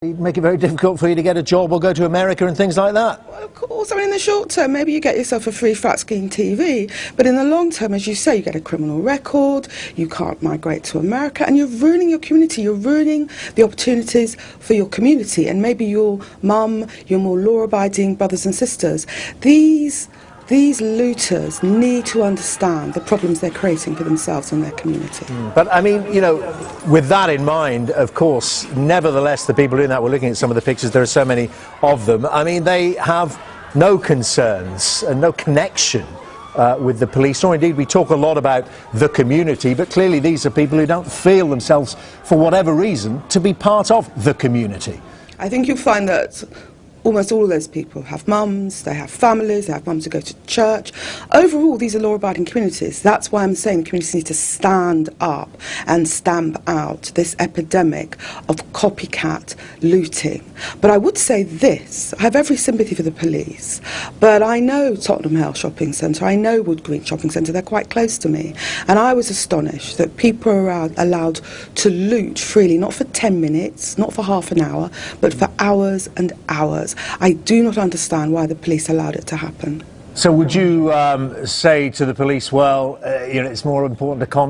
Make it very difficult for you to get a job or go to America and things like that. Well, of course. I mean, in the short term, maybe you get yourself a free flat screen TV, but in the long term, as you say, you get a criminal record, you can't migrate to America, and you're ruining your community. You're ruining the opportunities for your community, and maybe your mum, your more law-abiding brothers and sisters. These looters need to understand the problems they're creating for themselves and their community. But, I mean, you know, with that in mind, of course, nevertheless, the people doing that, we're looking at some of the pictures, there are so many of them. I mean, they have no concerns and no connection with the police, or indeed we talk a lot about the community, but clearly these are people who don't feel themselves, for whatever reason, to be part of the community. I think you'll find that almost all of those people have mums, they have families, they have mums who go to church. Overall, these are law-abiding communities. That's why I'm saying communities need to stand up and stamp out this epidemic of copycat looting. But I would say this, I have every sympathy for the police, but I know Tottenham Hale Shopping Centre, I know Wood Green Shopping Centre, they're quite close to me. And I was astonished that people are allowed to loot freely, not for 10 minutes, not for half an hour, but for hours and hours. I do not understand why the police allowed it to happen. So would you say to the police, well, you know, it's more important to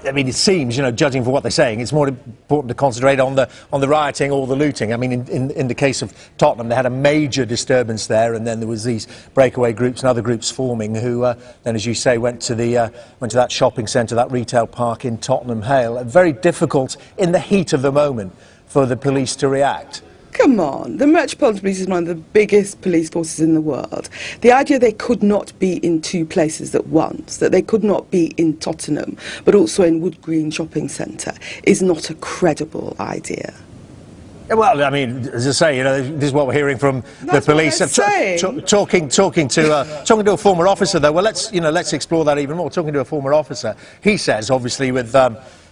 I mean, it seems, you know, judging for what they're saying, it's more important to concentrate on the rioting or the looting. I mean, in the case of Tottenham, they had a major disturbance there, and then there was these breakaway groups and other groups forming who then, as you say, went to that shopping centre, that retail park in Tottenham Hale. Very difficult in the heat of the moment for the police to react. Come on, the Metropolitan Police is one of the biggest police forces in the world. The idea they could not be in two places at once, that they could not be in Tottenham, but also in Wood Green Shopping Centre, is not a credible idea. Well, I mean, as I say, you know, this is what we're hearing from the police. Talking to a former officer, though. Well, let's explore that even more. Talking to a former officer, he says, obviously, with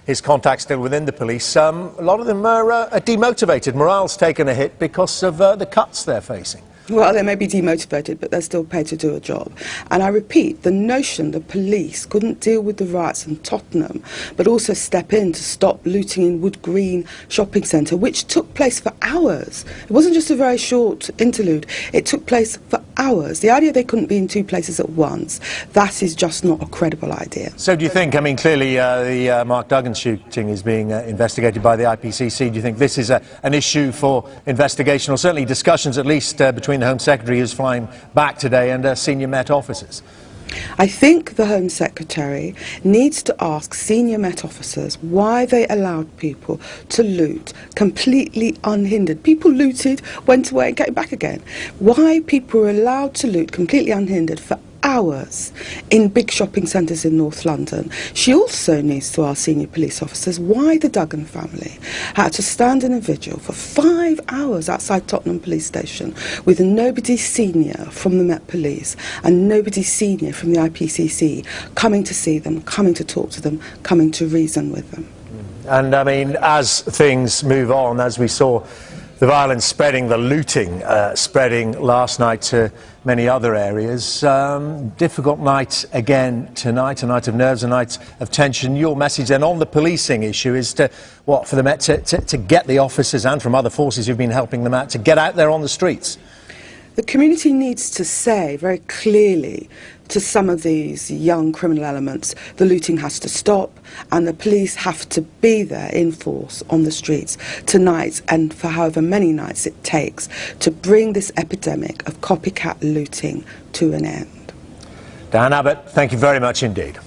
his contacts still within the police, a lot of them are demotivated. Morale's taken a hit because of the cuts they're facing. Well, they may be demotivated, but they're still paid to do a job. And I repeat, the notion the police couldn't deal with the riots in Tottenham, but also step in to stop looting in Wood Green Shopping Centre, which took place for hours. It wasn't just a very short interlude. It took place for hours. The idea they couldn't be in two places at once, that is just not a credible idea. So do you think, I mean, clearly the Mark Duggan shooting is being investigated by the IPCC. Do you think this is an issue for investigation, or certainly discussions at least between the Home Secretary, who's flying back today, and senior Met officers? I think the Home Secretary needs to ask senior Met officers why they allowed people to loot completely unhindered. People looted, went away and came back again. Why people were allowed to loot completely unhindered for hours in big shopping centres in North London. She also needs to ask senior police officers why the Duggan family had to stand in a vigil for 5 hours outside Tottenham Police Station with nobody senior from the Met Police and nobody senior from the IPCC coming to see them, coming to talk to them, coming to reason with them. And I mean, as things move on, as we saw the violence spreading, the looting spreading last night to many other areas. Difficult night again tonight, a night of nerves, a night of tension. Your message then on the policing issue is to, what, for the Met to get the officers, and from other forces who've been helping them out, to get out there on the streets? The community needs to say very clearly to some of these young criminal elements, the looting has to stop and the police have to be there in force on the streets tonight and for however many nights it takes to bring this epidemic of copycat looting to an end. Diane Abbott, thank you very much indeed.